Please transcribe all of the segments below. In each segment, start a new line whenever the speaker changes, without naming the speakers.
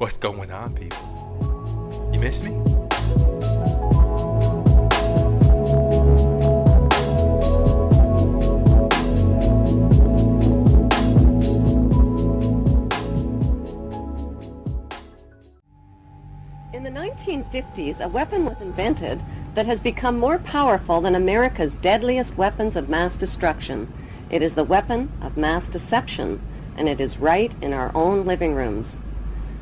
What's going on, people? You miss me?
In the 1950s, a weapon was invented that has become more powerful than America's deadliest weapons of mass destruction. It is the weapon of mass deception, and it is right in our own living rooms.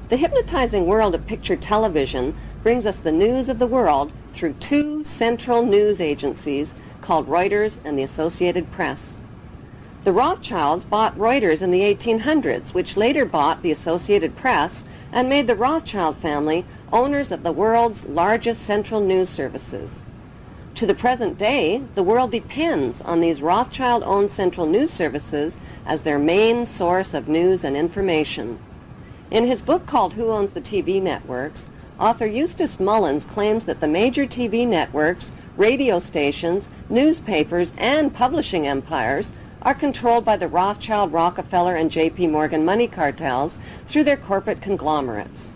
The hypnotizing world of picture television brings us the news of the world through two central news agencies called Reuters and the Associated Press. The Rothschilds bought Reuters in the 1800s, which later bought the Associated Press and made the Rothschild family owners of the world's largest central news services. To the present day, the world depends on these Rothschild-owned central news services as their main source of news and information. In his book called Who Owns the TV Networks, author Eustace Mullins claims that the major TV networks, radio stations, newspapers, and publishing empires are controlled by the Rothschild, Rockefeller, and J.P. Morgan money cartels through their corporate conglomerates.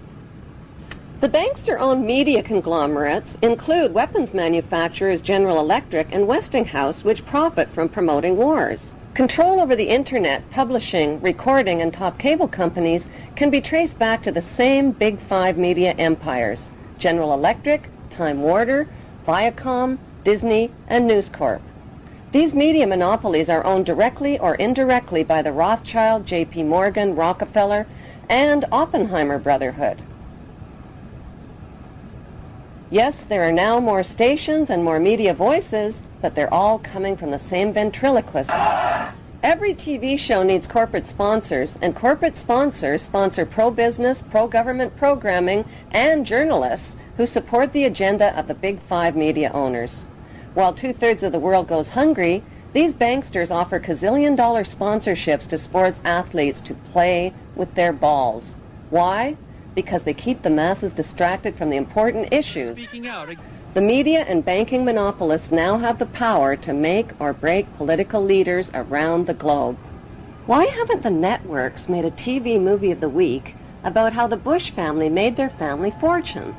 The bankster-owned media conglomerates include weapons manufacturers General Electric and Westinghouse, which profit from promoting wars. Control over the internet, publishing, recording, and top cable companies can be traced back to the same Big Five media empires: General Electric, Time Warner, Viacom, Disney, and News Corp. These media monopolies are owned directly or indirectly by the Rothschild, J.P. Morgan, Rockefeller, and Oppenheimer Brotherhood. Yes, there are now more stations and more media voices, but they're all coming from the same ventriloquist. Every TV show needs corporate sponsors, and corporate sponsors sponsor pro-business, pro-government programming, and journalists who support the agenda of the Big Five media owners. While two-thirds of the world goes hungry, these banksters offer gazillion-dollar sponsorships to sports athletes to play with their balls. Why? Because they keep the masses distracted from the important issues. The media and banking monopolists now have the power to make or break political leaders around the globe. Why haven't the networks made a TV movie of the week about how the Bush family made their family fortune?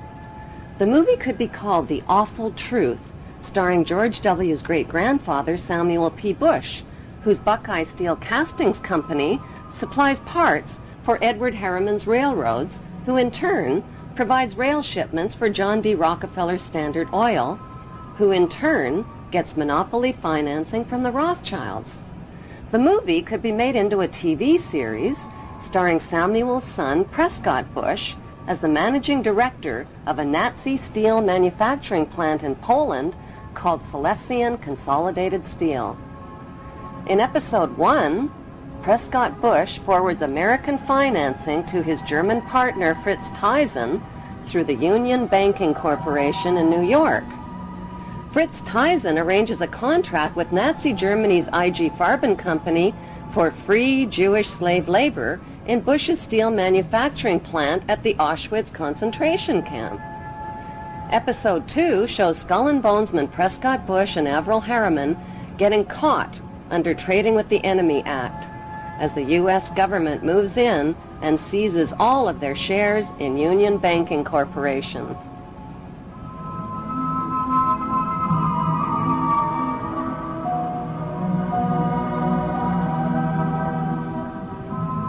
The movie could be called The Awful Truth, starring George W.'s great-grandfather, Samuel P. Bush, whose Buckeye Steel Castings Company supplies parts for Edward Harriman's railroads, who in turn provides rail shipments for John D. Rockefeller's Standard Oil, who in turn gets monopoly financing from the Rothschilds. The movie could be made into a TV series starring Samuel's son, Prescott Bush, as the managing director of a Nazi steel manufacturing plant in Poland called Silesian Consolidated Steel. In episode 1, Prescott Bush forwards American financing to his German partner Fritz Thyssen through the Union Banking Corporation in New York. Fritz Thyssen arranges a contract with Nazi Germany's IG Farben Company for free Jewish slave labor in Bush's steel manufacturing plant at the Auschwitz concentration camp. Episode 2 shows Skull and Bonesman Prescott Bush and Averell Harriman getting caught under Trading with the Enemy Act, as the U.S. government moves in and seizes all of their shares in Union Banking Corporation.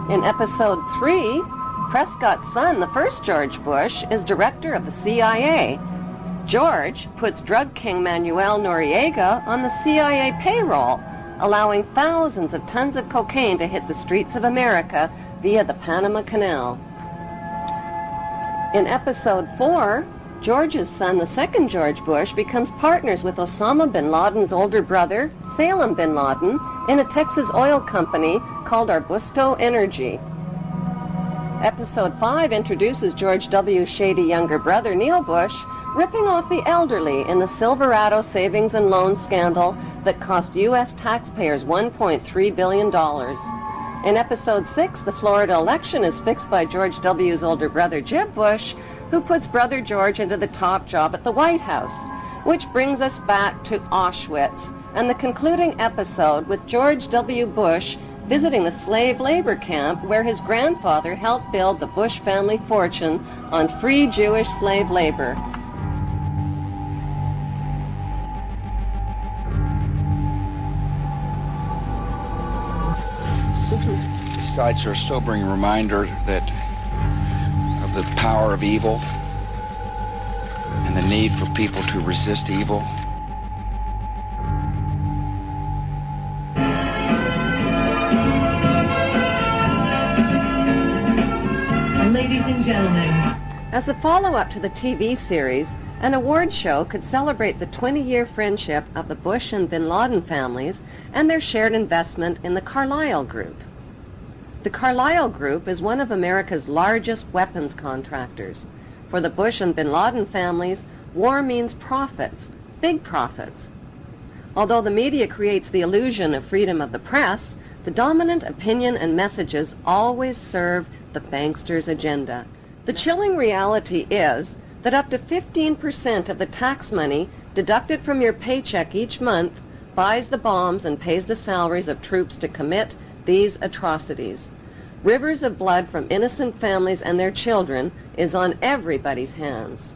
In episode 3, Prescott's son, the first George Bush, is director of the CIA. George puts drug king Manuel Noriega on the CIA payroll, allowing thousands of tons of cocaine to hit the streets of America via the Panama Canal. In episode 4, George's son, the second George Bush, becomes partners with Osama bin Laden's older brother, Salem bin Laden, in a Texas oil company called Arbusto Energy. Episode 5 introduces George W.'s shady younger brother, Neil Bush, ripping off the elderly in the Silverado savings and loan scandal that cost U.S. taxpayers $1.3 billion. In episode 6, the Florida election is fixed by George W.'s older brother, Jeb Bush, who puts brother George into the top job at the White House, which brings us back to Auschwitz and the concluding episode with George W. Bush visiting the slave labor camp where his grandfather helped build the Bush family fortune on free Jewish slave labor.
The sites are a sobering reminder that of the power of evil and the need for people to resist evil.
Ladies and gentlemen, as a follow-up to the TV series, an award show could celebrate the 20-year friendship of the Bush and Bin Laden families and their shared investment in the Carlyle Group. The Carlyle Group is one of America's largest weapons contractors. For the Bush and Bin Laden families, war means profits, big profits. Although the media creates the illusion of freedom of the press, the dominant opinion and messages always serve the banksters' agenda. The chilling reality is that up to 15% of the tax money deducted from your paycheck each month buys the bombs and pays the salaries of troops to commit these atrocities. Rivers of blood from innocent families and their children is on everybody's hands.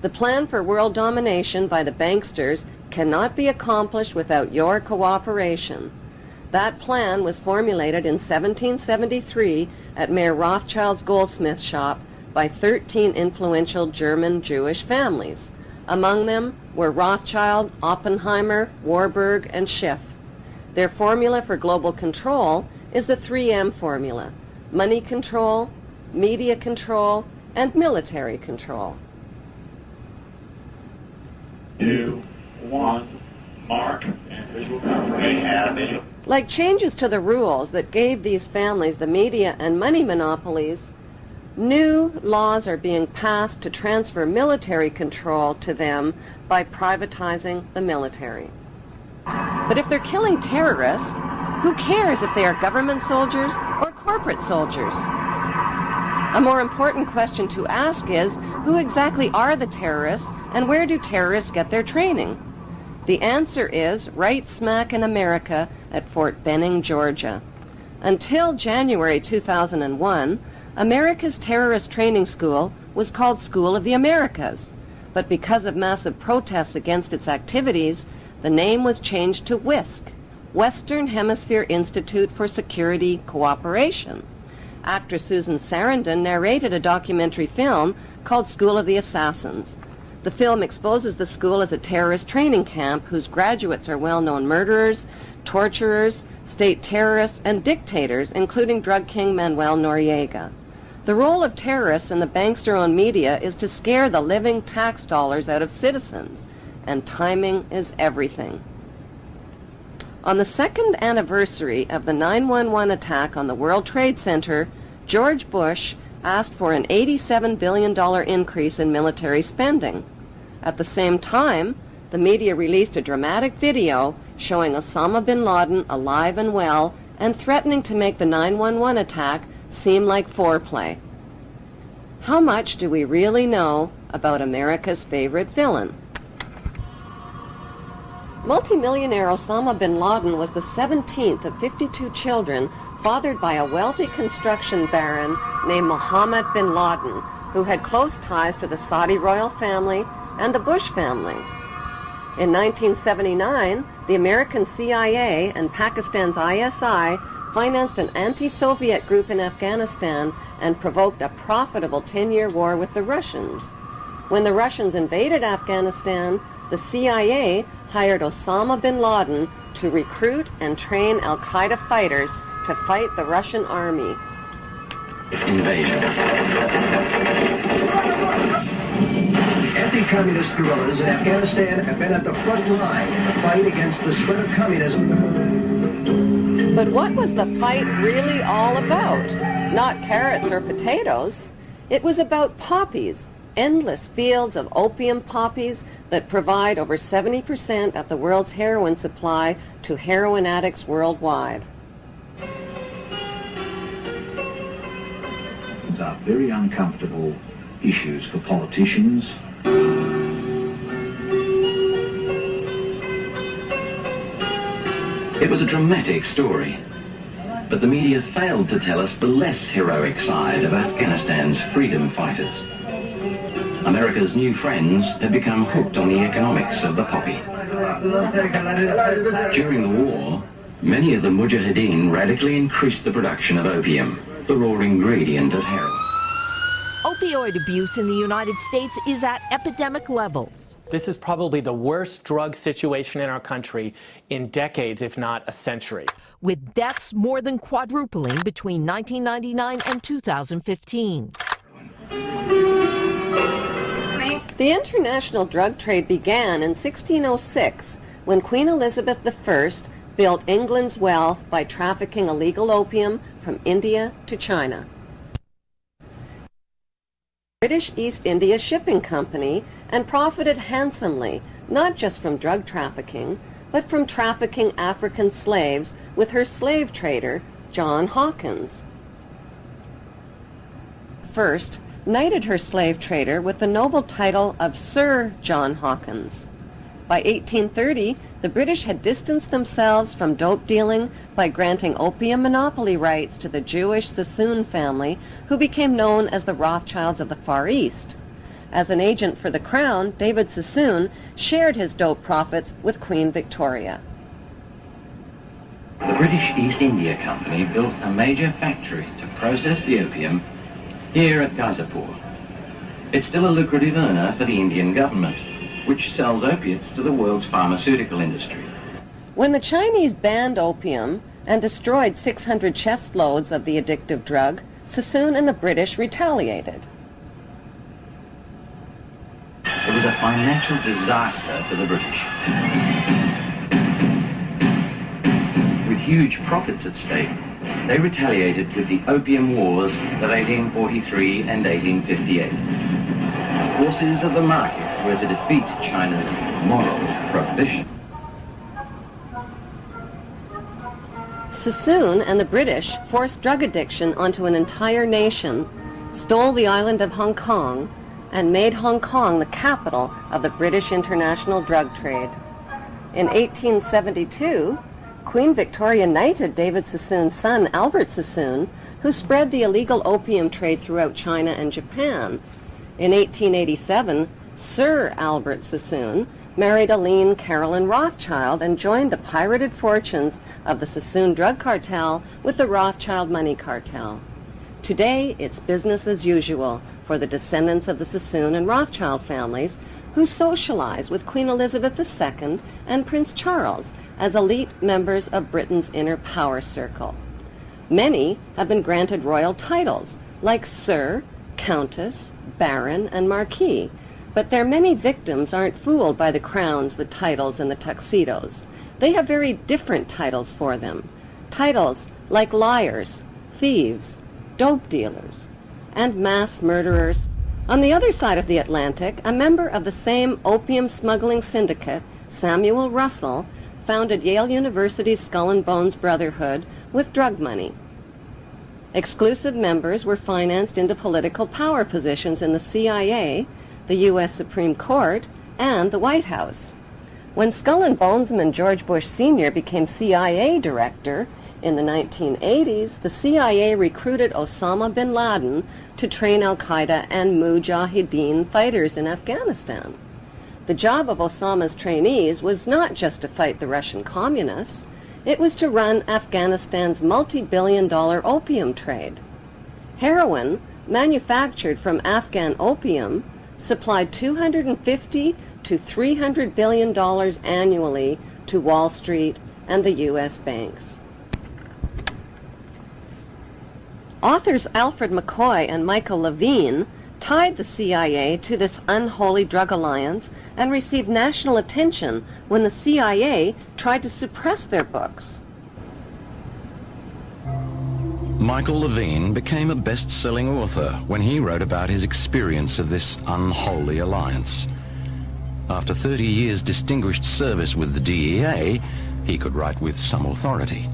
The plan for world domination by the banksters cannot be accomplished without your cooperation. That plan was formulated in 1773 at Mayer Rothschild's goldsmith shop by 13 influential German Jewish families. Among them were Rothschild, Oppenheimer, Warburg, and Schiff. Their formula for global control is the 3M formula: money control, media control, and military control.
2, 1, mark, and visual confirmation.
Like changes to the rules that gave these families the media and money monopolies, new laws are being passed to transfer military control to them by privatizing the military. But if they're killing terrorists, who cares if they are government soldiers or corporate soldiers? A more important question to ask is, who exactly are the terrorists and where do terrorists get their training? The answer is right smack in America at Fort Benning, Georgia. Until January 2001, America's terrorist training school was called School of the Americas, but because of massive protests against its activities, the name was changed to WISC, Western Hemisphere Institute for Security Cooperation. Actress Susan Sarandon narrated a documentary film called School of the Assassins. The film exposes the school as a terrorist training camp whose graduates are well-known murderers, torturers, state terrorists, and dictators, including drug king Manuel Noriega. The role of terrorists in the bankster-owned media is to scare the living tax dollars out of citizens, and timing is everything. On the second anniversary of the 9/11 attack on the World Trade Center, George Bush asked for an $87 billion increase in military spending. At the same time, the media released a dramatic video showing Osama bin Laden alive and well and threatening to make the 9/11 attack seem like foreplay. How much do we really know about America's favorite villain? Multimillionaire Osama bin Laden was the 17th of 52 children fathered by a wealthy construction baron named Mohammed bin Laden, who had close ties to the Saudi royal family and the Bush family. In 1979, the American CIA and Pakistan's ISI financed an anti-Soviet group in Afghanistan and provoked a profitable 10-year war with the Russians. When the Russians invaded Afghanistan, the CIA hired Osama bin Laden to recruit and train al-Qaeda fighters to fight the Russian army.
Invasion. Anti-communist guerrillas in Afghanistan have been at the front line in the fight against the spread of communism.
But what was the fight really all about? Not carrots or potatoes. It was about poppies, endless fields of opium poppies that provide over 70% of the world's heroin supply to heroin addicts worldwide.
These are very uncomfortable issues for politicians.
It was a dramatic story. But the media failed to tell us the less heroic side of Afghanistan's freedom fighters. America's new friends had become hooked on the economics of the poppy. During the war, many of the Mujahideen radically increased the production of opium, the raw ingredient of heroin.
Opioid abuse in the United States is at epidemic levels.
This is probably the worst drug situation in our country in decades, if not a century.
With deaths more than quadrupling between 1999 and 2015.
The international drug trade began in 1606 when Queen Elizabeth I built England's wealth by trafficking illegal opium from India to China. British East India Shipping Company and profited handsomely, not just from drug trafficking, but from trafficking African slaves with her slave trader, John Hawkins. First, knighted her slave trader with the noble title of Sir John Hawkins. By 1830, the British had distanced themselves from dope dealing by granting opium monopoly rights to the Jewish Sassoon family, who became known as the Rothschilds of the Far East. As an agent for the Crown, David Sassoon shared his dope profits with Queen Victoria.
The British East India Company built a major factory to process the opium here at Gazipur. It's still a lucrative earner for the Indian government, which sells opiates to the world's pharmaceutical industry.
When the Chinese banned opium and destroyed 600 chest loads of the addictive drug, Sassoon and the British retaliated.
It was a financial disaster for the British. With huge profits at stake, they retaliated with the Opium Wars of 1843 and 1858. The forces of the market were to defeat China's moral prohibition.
Sassoon and the British forced drug addiction onto an entire nation, stole the island of Hong Kong, and made Hong Kong the capital of the British international drug trade. In 1872, Queen Victoria knighted David Sassoon's son, Albert Sassoon, who spread the illegal opium trade throughout China and Japan. In 1887, Sir Albert Sassoon married Aline Carolyn Rothschild and joined the pirated fortunes of the Sassoon drug cartel with the Rothschild money cartel. Today, it's business as usual for the descendants of the Sassoon and Rothschild families, who socialize with Queen Elizabeth II and Prince Charles as elite members of Britain's inner power circle. Many have been granted royal titles like Sir, Countess, Baron, and Marquis, but their many victims aren't fooled by the crowns, the titles, and the tuxedos. They have very different titles for them. Titles like liars, thieves, dope dealers, and mass murderers. On the other side of the Atlantic, a member of the same opium smuggling syndicate, Samuel Russell, founded Yale University's Skull and Bones Brotherhood with drug money. Exclusive members were financed into political power positions in the CIA, the U.S. Supreme Court, and the White House. When Skull and Bonesman George Bush Sr. became CIA director in the 1980s, the CIA recruited Osama bin Laden to train al-Qaeda and Mujahideen fighters in Afghanistan. The job of Osama's trainees was not just to fight the Russian communists, it was to run Afghanistan's multi-billion-dollar opium trade. Heroin, manufactured from Afghan opium, supplied $250 to $300 billion annually to Wall Street and the U.S. banks. Authors Alfred McCoy and Michael Levine tied the CIA to this unholy drug alliance and received national attention when the CIA tried to suppress their books.
Michael Levine became a best-selling author when he wrote about his experience of this unholy alliance. After 30 years' distinguished service with the DEA, he could write with some authority.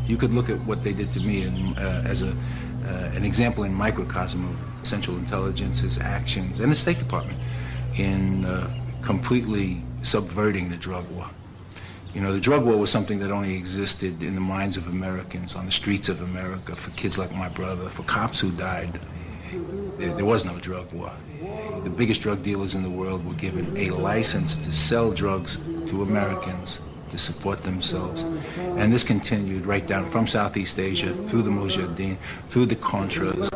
You could look at what they did to me as an example in microcosm of Central Intelligence's actions and the State Department in completely subverting the drug war. You know, the drug war was something that only existed in the minds of Americans, on the streets of America, for kids like my brother, for cops who died. There was no drug war. The biggest drug dealers in the world were given a license to sell drugs to Americans to support themselves. And this continued right down from Southeast Asia, through the Mujahideen, through the Contras.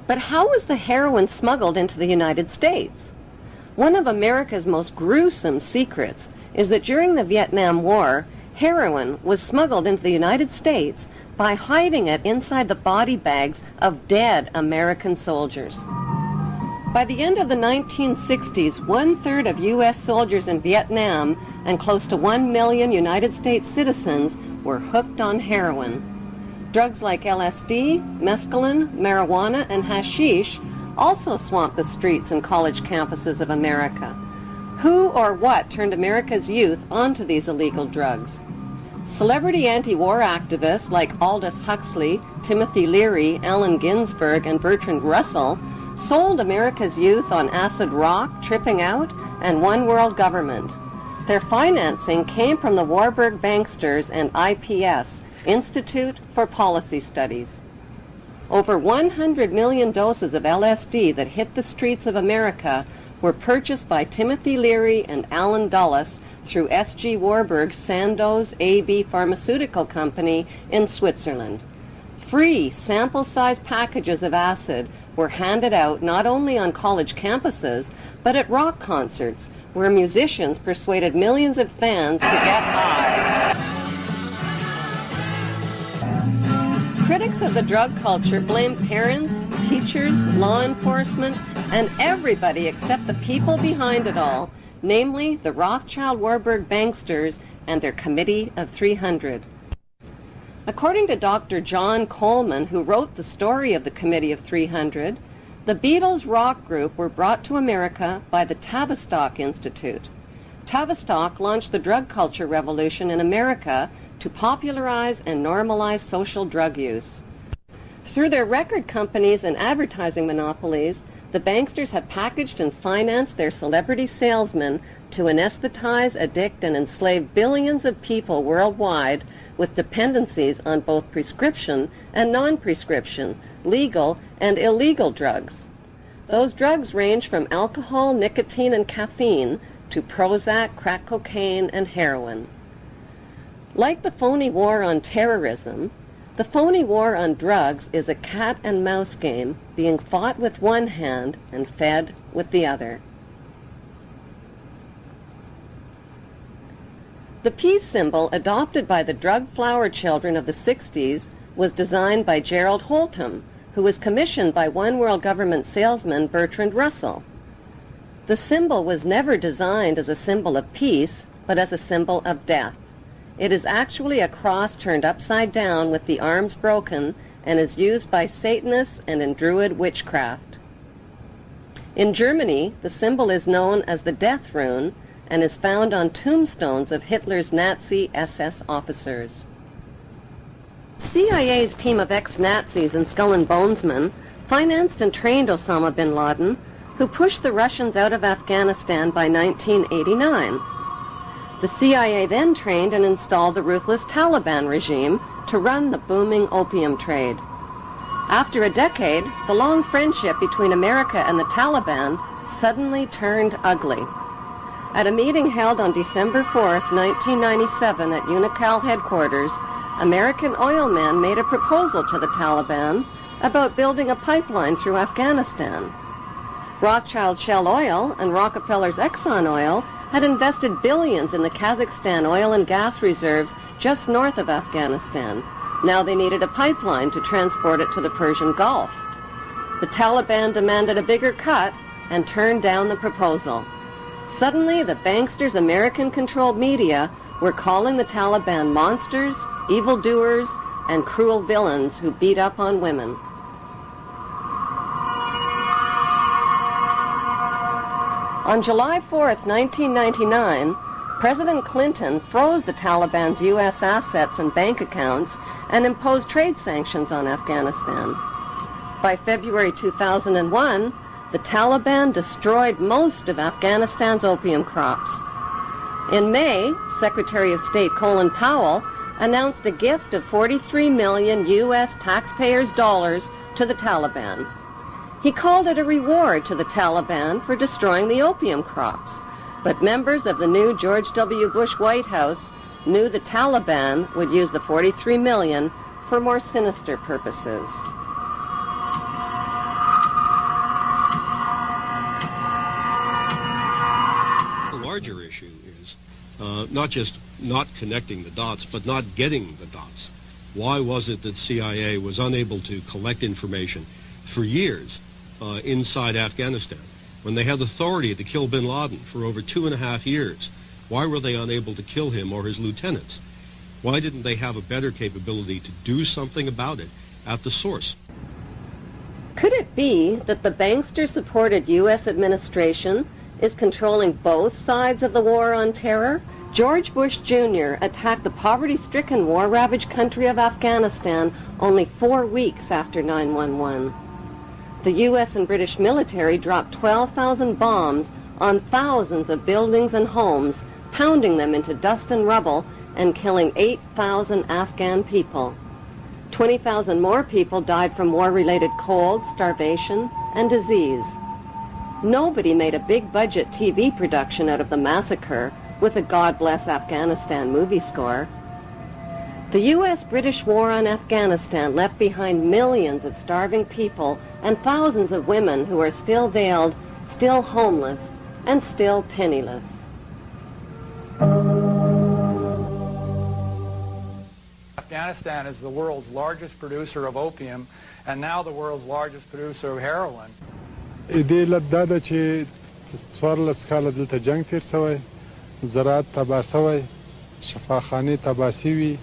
But how was the heroin smuggled into the United States? One of America's most gruesome secrets is that during the Vietnam War, heroin was smuggled into the United States by hiding it inside the body bags of dead American soldiers. By the end of the 1960s, 1/3 of U.S. soldiers in Vietnam and close to 1 million United States citizens were hooked on heroin. Drugs like LSD, mescaline, marijuana, and hashish also swamped the streets and college campuses of America. Who or what turned America's youth onto these illegal drugs? Celebrity anti-war activists like Aldous Huxley, Timothy Leary, Allen Ginsberg, and Bertrand Russell sold America's youth on acid rock, tripping out, and one world government. Their financing came from the Warburg Banksters and IPS, Institute for Policy Studies. Over 100 million doses of LSD that hit the streets of America were purchased by Timothy Leary and Alan Dulles through S.G. Warburg's Sandoz AB Pharmaceutical Company in Switzerland. Free sample-sized packages of acid were handed out not only on college campuses, but at rock concerts, where musicians persuaded millions of fans to get high. Critics of the drug culture blame parents, teachers, law enforcement, and everybody except the people behind it all, namely the Rothschild-Warburg banksters and their Committee of 300. According to Dr. John Coleman, who wrote the story of the Committee of 300, the Beatles rock group were brought to America by the Tavistock Institute. Tavistock launched the drug culture revolution in America to popularize and normalize social drug use. Through their record companies and advertising monopolies, the banksters have packaged and financed their celebrity salesmen to anesthetize, addict, and enslave billions of people worldwide with dependencies on both prescription and non-prescription, legal and illegal drugs. Those drugs range from alcohol, nicotine, and caffeine to Prozac, crack cocaine, and heroin. Like the phony war on terrorism, the phony war on drugs is a cat and mouse game being fought with one hand and fed with the other. The peace symbol adopted by the drug flower children of the 60s was designed by Gerald Holtham, who was commissioned by one world government salesman Bertrand Russell. The symbol was never designed as a symbol of peace, but as a symbol of death. It is actually a cross turned upside down with the arms broken and is used by Satanists and in Druid witchcraft. In Germany, the symbol is known as the death rune and is found on tombstones of Hitler's Nazi SS officers. CIA's team of ex-Nazis and Skull and Bonesmen financed and trained Osama bin Laden, who pushed the Russians out of Afghanistan by 1989. The CIA then trained and installed the ruthless Taliban regime to run the booming opium trade. After a decade, the long friendship between America and the Taliban suddenly turned ugly. At a meeting held on December 4th, 1997 at Unocal headquarters, American oil men made a proposal to the Taliban about building a pipeline through Afghanistan. Rothschild Shell Oil and Rockefeller's Exxon Oil had invested billions in the Kazakhstan oil and gas reserves just north of Afghanistan. Now they needed a pipeline to transport it to the Persian Gulf. The Taliban demanded a bigger cut and turned down the proposal. Suddenly, the banksters' American-controlled media were calling the Taliban monsters, evildoers, and cruel villains who beat up on women. On July 4th, 1999, President Clinton froze the Taliban's U.S. assets and bank accounts and imposed trade sanctions on Afghanistan. By February 2001, the Taliban destroyed most of Afghanistan's opium crops. In May, Secretary of State Colin Powell announced a gift of 43 million U.S. taxpayers' dollars to the Taliban. He called it a reward to the Taliban for destroying the opium crops, but members of the new George W. Bush White House knew the Taliban would use the 43 million for more sinister purposes.
The larger issue is not just not connecting the dots, but not getting the dots. Why was it that CIA was unable to collect information for years inside Afghanistan when they had authority to kill bin Laden for over 2.5 years? Why were they unable to kill him or his lieutenants? Why didn't they have a better capability to do something about it at the source?
Could it be that the bankster-supported U.S. administration is controlling both sides of the war on terror? George Bush Jr. attacked the poverty-stricken, war-ravaged country of Afghanistan only 4 weeks after 9/11. The U.S. and British military dropped 12,000 bombs on thousands of buildings and homes, pounding them into dust and rubble and killing 8,000 Afghan people. 20,000 more people died from war-related cold, starvation, and disease. Nobody made a big-budget TV production out of the massacre with a God Bless Afghanistan movie score. The U.S.-British war on Afghanistan left behind millions of starving people and thousands of women who are still veiled, still homeless, and still penniless.
Afghanistan is the world's largest producer of opium and now the world's largest producer of heroin.
علت دا ده چې 14 کاله دلته جنگ تیر شوی، زراعت تباه شوی، شفاخانې تباه شوي،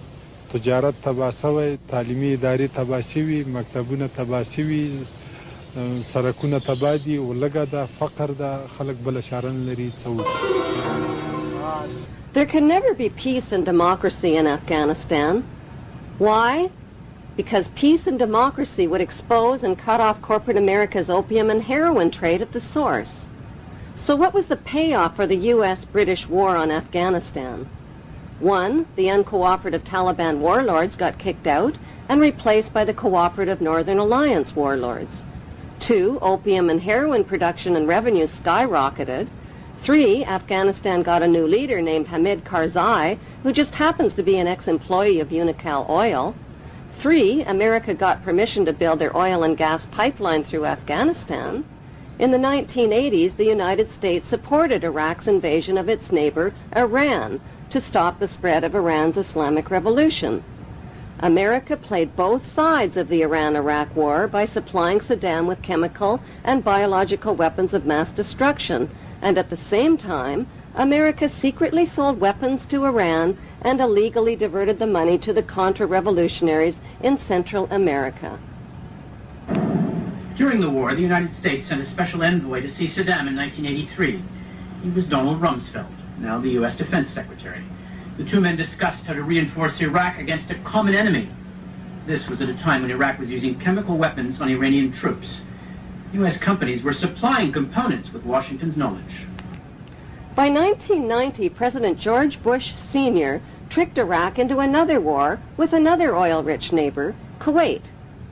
تجارت تباه شوی، تعلیمي ادارې تباه شوي، مکتبونه تباه شوي، سرکونه تباه دي، ولږه ده، فقر ده، خلک بله چاره نه لري څه وکړي.
There can never be peace and democracy in Afghanistan. Why? Because peace and democracy would expose and cut off corporate America's opium and heroin trade at the source. So what was the payoff for the U.S.-British war on Afghanistan? 1, the uncooperative Taliban warlords got kicked out and replaced by the cooperative Northern Alliance warlords. 2, opium and heroin production and revenues skyrocketed. 3, Afghanistan got a new leader named Hamid Karzai, who just happens to be an ex-employee of Unocal Oil. 3, America got permission to build their oil and gas pipeline through Afghanistan. In the 1980s, the United States supported Iraq's invasion of its neighbor, Iran, to stop the spread of Iran's Islamic Revolution. America played both sides of the Iran-Iraq war by supplying Saddam with chemical and biological weapons of mass destruction, and at the same time, America secretly sold weapons to Iran and illegally diverted the money to the Contra-revolutionaries in Central America.
During the war, the United States sent a special envoy to see Saddam in 1983. He was Donald Rumsfeld, now the U.S. Defense Secretary. The two men discussed how to reinforce Iraq against a common enemy. This was at a time when Iraq was using chemical weapons on Iranian troops. U.S. companies were supplying components with Washington's knowledge.
By 1990, President George Bush Sr. tricked Iraq into another war with another oil-rich neighbor, Kuwait.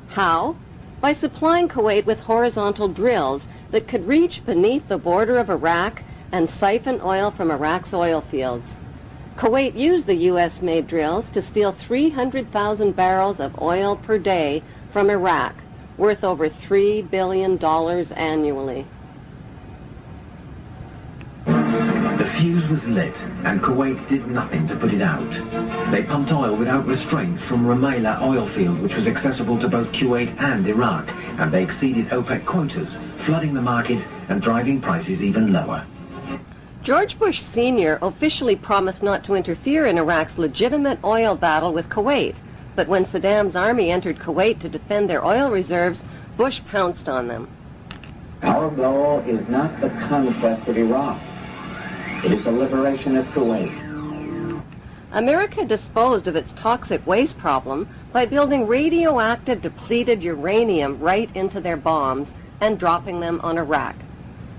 How? By supplying Kuwait with horizontal drills that could reach beneath the border of Iraq and siphon oil from Iraq's oil fields. Kuwait used the U.S.-made drills to steal 300,000 barrels of oil per day from Iraq, worth over $3 billion annually.
The fuse was lit, and Kuwait did nothing to put it out. They pumped oil without restraint from Rumaila oil field, which was accessible to both Kuwait and Iraq, and they exceeded OPEC quotas, flooding the market and driving prices even lower.
George Bush Sr. officially promised not to interfere in Iraq's legitimate oil battle with Kuwait, but when Saddam's army entered Kuwait to defend their oil reserves, Bush pounced on them.
Our goal is not the conquest of Iraq. It is the liberation of Kuwait.
America disposed of its toxic waste problem by building radioactive depleted uranium right into their bombs and dropping them on Iraq.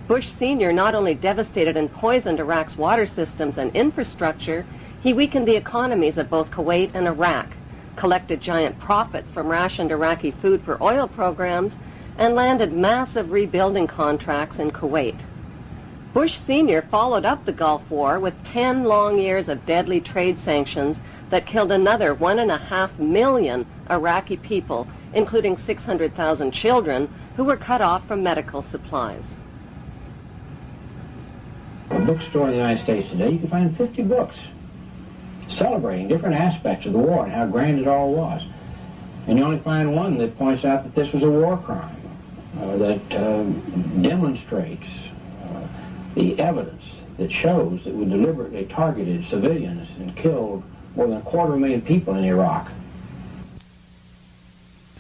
Bush Sr. not only devastated and poisoned Iraq's water systems and infrastructure, he weakened the economies of both Kuwait and Iraq, collected giant profits from rationed Iraqi food for oil programs, and landed massive rebuilding contracts in Kuwait. Bush Sr. followed up the Gulf War with 10 long years of deadly trade sanctions that killed another 1.5 million Iraqi people, including 600,000 children who were cut off from medical supplies.
A bookstore in the United States today, you can find 50 books celebrating different aspects of the war and how grand it all was. And you only find one that points out that this was a war crime, that demonstrates the evidence that shows that we deliberately targeted civilians and killed more than 250,000 people in Iraq.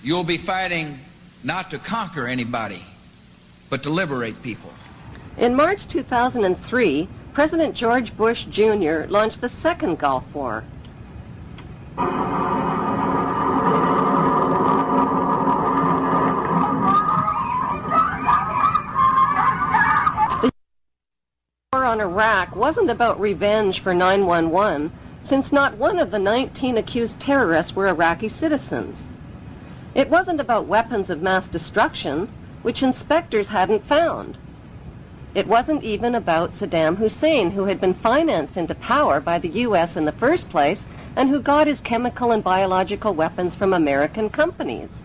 You'll be fighting not to conquer anybody, but to liberate people.
In March 2003, President George Bush Jr. launched the Second Gulf War. The war on Iraq wasn't about revenge for 9/11, since not one of the 19 accused terrorists were Iraqi citizens. It wasn't about weapons of mass destruction, which inspectors hadn't found. It wasn't even about Saddam Hussein, who had been financed into power by the U.S. in the first place and who got his chemical and biological weapons from American companies.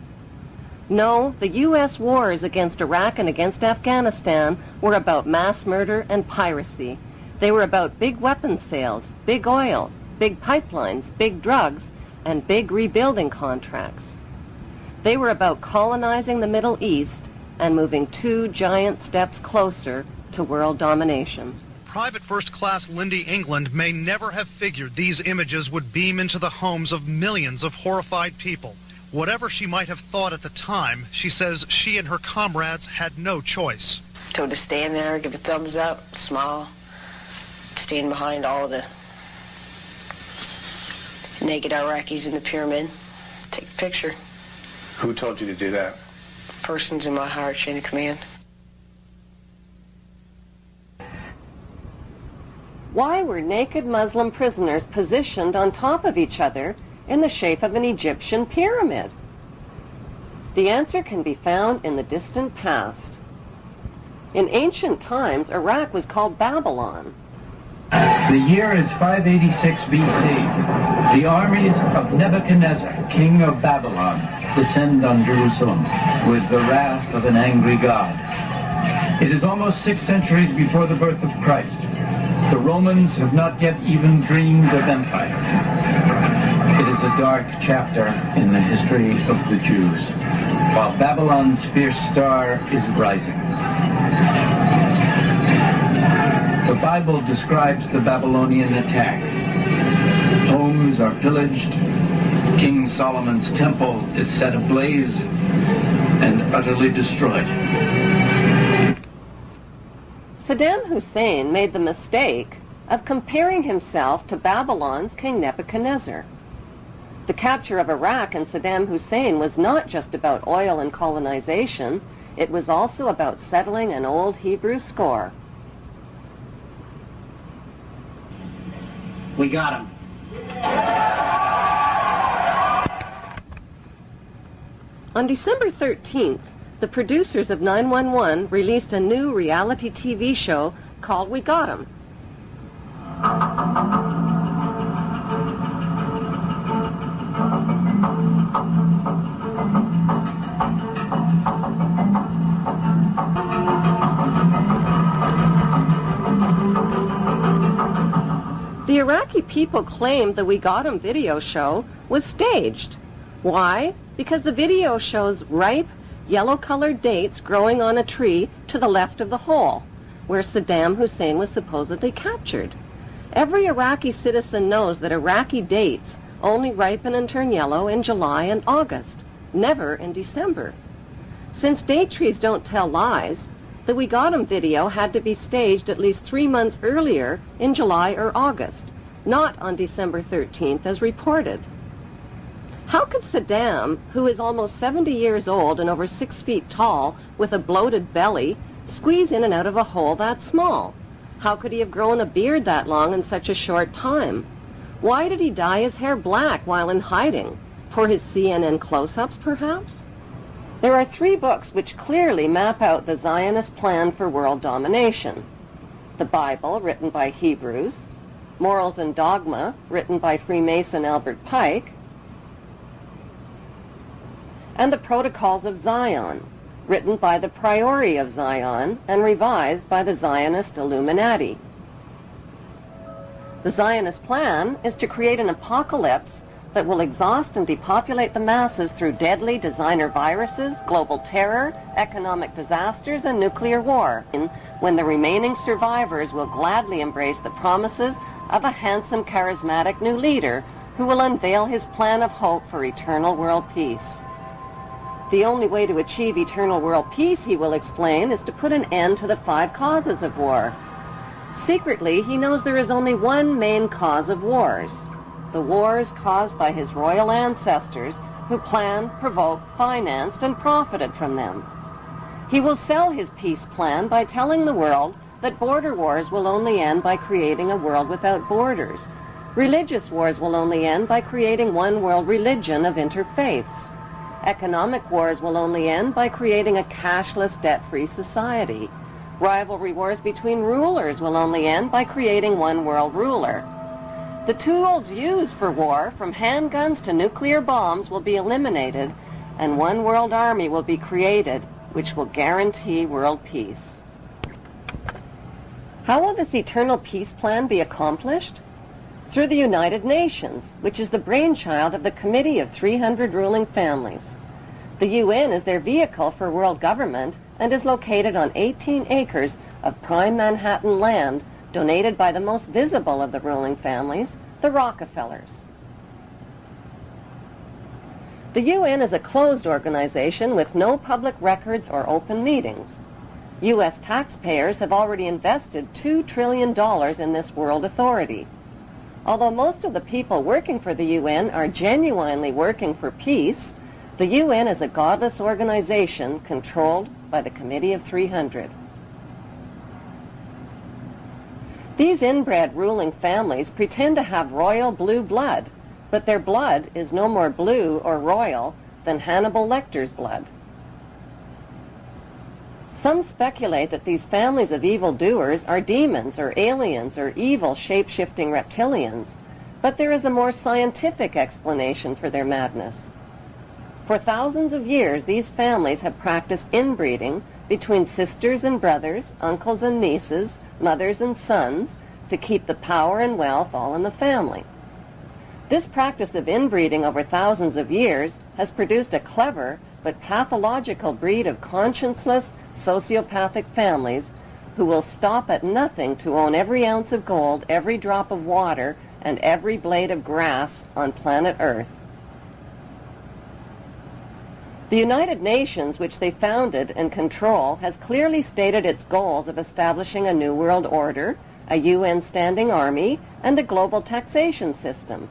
No, the U.S. wars against Iraq and against Afghanistan were about mass murder and piracy. They were about big weapons sales, big oil, big pipelines, big drugs, and big rebuilding contracts. They were about colonizing the Middle East and moving 2 giant steps closer to world domination.
Private First Class Lindy England may never have figured these images would beam into the homes of millions of horrified people. Whatever she might have thought at the time, she says she and her comrades had no choice.
So to stand there, give a thumbs up, smile, stand behind all the naked Iraqis in the pyramid, take a picture.
Who told you to do that?
Persons in my higher chain of command.
Why were naked Muslim prisoners positioned on top of each other in the shape of an Egyptian pyramid? The answer can be found in the distant past. In ancient times, Iraq was called Babylon.
The year is 586 BC. The armies of Nebuchadnezzar, king of Babylon, descend on Jerusalem with the wrath of an angry God. It is almost 6 centuries before the birth of Christ. The Romans have not yet even dreamed of empire. It is a dark chapter in the history of the Jews, while Babylon's fierce star is rising. The Bible describes the Babylonian attack. Homes are pillaged, King Solomon's temple is set ablaze and utterly destroyed.
Saddam Hussein made the mistake of comparing himself to Babylon's King Nebuchadnezzar. The capture of Iraq and Saddam Hussein was not just about oil and colonization, it was also about settling an old Hebrew score.
We got him.
On December 13th, the producers of 911 released a new reality TV show called We Got 'Em. The Iraqi people claimed the We Got 'Em video show was staged. Why? Because the video shows ripe, yellow-colored dates growing on a tree to the left of the hole, where Saddam Hussein was supposedly captured. Every Iraqi citizen knows that Iraqi dates only ripen and turn yellow in July and August, never in December. Since date trees don't tell lies, the We Got 'Em video had to be staged at least 3 months earlier in July or August, not on December 13th as reported. How could Saddam, who is almost 70 years old and over 6 feet tall with a bloated belly, squeeze in and out of a hole that small? How could he have grown a beard that long in such a short time? Why did he dye his hair black while in hiding? For his CNN close-ups, perhaps? There are 3 books which clearly map out the Zionist plan for world domination. The Bible, written by Hebrews, Morals and Dogma, written by Freemason Albert Pike, and the Protocols of Zion, written by the Priori of Zion and revised by the Zionist Illuminati. The Zionist plan is to create an apocalypse that will exhaust and depopulate the masses through deadly designer viruses, global terror, economic disasters, and nuclear war, when the remaining survivors will gladly embrace the promises of a handsome, charismatic new leader who will unveil his plan of hope for eternal world peace. The only way to achieve eternal world peace, he will explain, is to put an end to the 5 causes of war. Secretly, he knows there is only one main cause of wars: the wars caused by his royal ancestors who planned, provoked, financed, and profited from them. He will sell his peace plan by telling the world that border wars will only end by creating a world without borders. Religious wars will only end by creating one world religion of interfaiths. Economic wars will only end by creating a cashless, debt-free society. Rivalry wars between rulers will only end by creating one world ruler. The tools used for war, from handguns to nuclear bombs, will be eliminated, and one world army will be created, which will guarantee world peace. How will this eternal peace plan be accomplished? Through the United Nations, which is the brainchild of the Committee of 300 Ruling Families. The UN is their vehicle for world government and is located on 18 acres of prime Manhattan land donated by the most visible of the ruling families, the Rockefellers. The UN is a closed organization with no public records or open meetings. U.S. taxpayers have already invested $2 trillion in this world authority. Although most of the people working for the UN are genuinely working for peace, the UN is a godless organization controlled by the Committee of 300. These inbred ruling families pretend to have royal blue blood, but their blood is no more blue or royal than Hannibal Lecter's blood. Some speculate that these families of evildoers are demons or aliens or evil shape-shifting reptilians, but there is a more scientific explanation for their madness. For thousands of years, these families have practiced inbreeding between sisters and brothers, uncles and nieces, mothers and sons, to keep the power and wealth all in the family. This practice of inbreeding over thousands of years has produced a clever but pathological breed of conscienceless, sociopathic families who will stop at nothing to own every ounce of gold, every drop of water, and every blade of grass on planet Earth. The United Nations, which they founded and control, has clearly stated its goals of establishing a new world order, a UN standing army, and a global taxation system.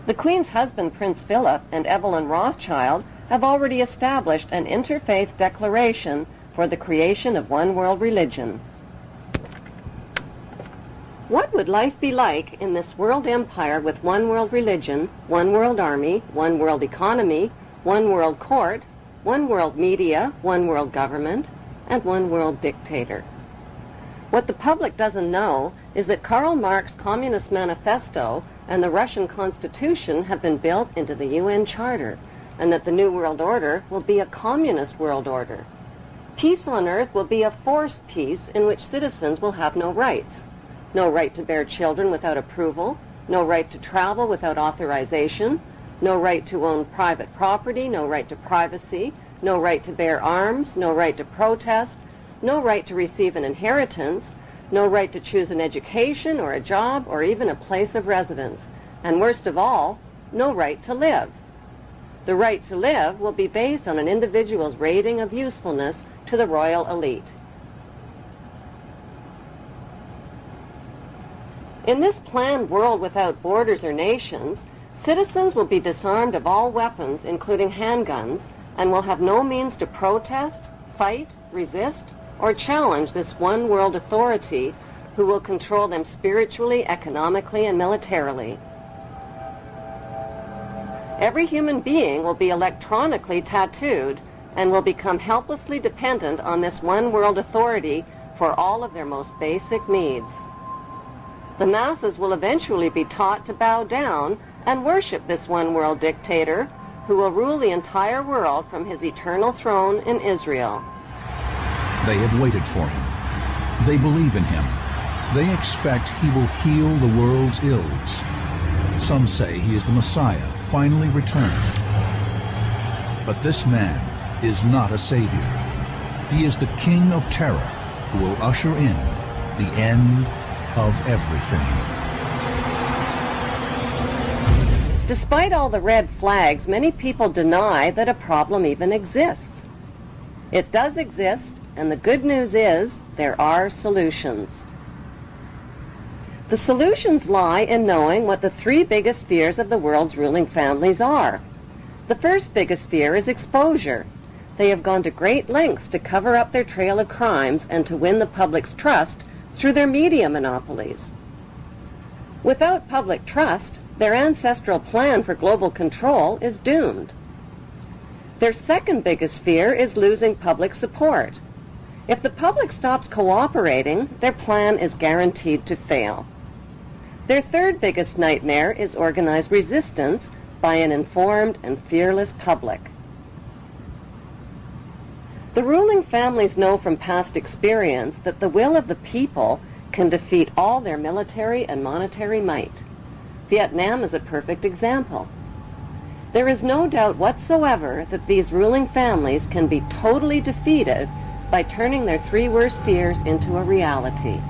The Queen's husband, Prince Philip, and Evelyn Rothschild have already established an interfaith declaration for the creation of one world religion. What would life be like in this world empire with one world religion, one world army, one world economy, one world court, one world media, one world government, and one world dictator? What the public doesn't know is that Karl Marx's Communist Manifesto and the Russian Constitution have been built into the UN Charter, and that the New World Order will be a communist world order. Peace on earth will be a forced peace in which citizens will have no rights. No right to bear children without approval, no right to travel without authorization, no right to own private property, no right to privacy, no right to bear arms, no right to protest, no right to receive an inheritance, no right to choose an education or a job or even a place of residence, and worst of all, no right to live. The right to live will be based on an individual's rating of usefulness to the royal elite. In this planned world without borders or nations, citizens will be disarmed of all weapons, including handguns, and will have no means to protest, fight, resist, or challenge this one world authority who will control them spiritually, economically, and militarily. Every human being will be electronically tattooed and will become helplessly dependent on this one world authority for all of their most basic needs. The masses will eventually be taught to bow down and worship this one world dictator who will rule the entire world from his eternal throne in Israel.
They have waited for him. They believe in him. They expect he will heal the world's ills. Some say he is the Messiah, finally returned. But this man is not a savior. He is the king of terror who will usher in the end of everything.
Despite all the red flags, many people deny that a problem even exists. It does exist, and the good news is there are solutions. The solutions lie in knowing what the three biggest fears of the world's ruling families are. The first biggest fear is exposure. They have gone to great lengths to cover up their trail of crimes and to win the public's trust through their media monopolies. Without public trust, their ancestral plan for global control is doomed. Their second biggest fear is losing public support. If the public stops cooperating, their plan is guaranteed to fail. Their third biggest nightmare is organized resistance by an informed and fearless public. The ruling families know from past experience that the will of the people can defeat all their military and monetary might. Vietnam is a perfect example. There is no doubt whatsoever that these ruling families can be totally defeated by turning their three worst fears into a reality.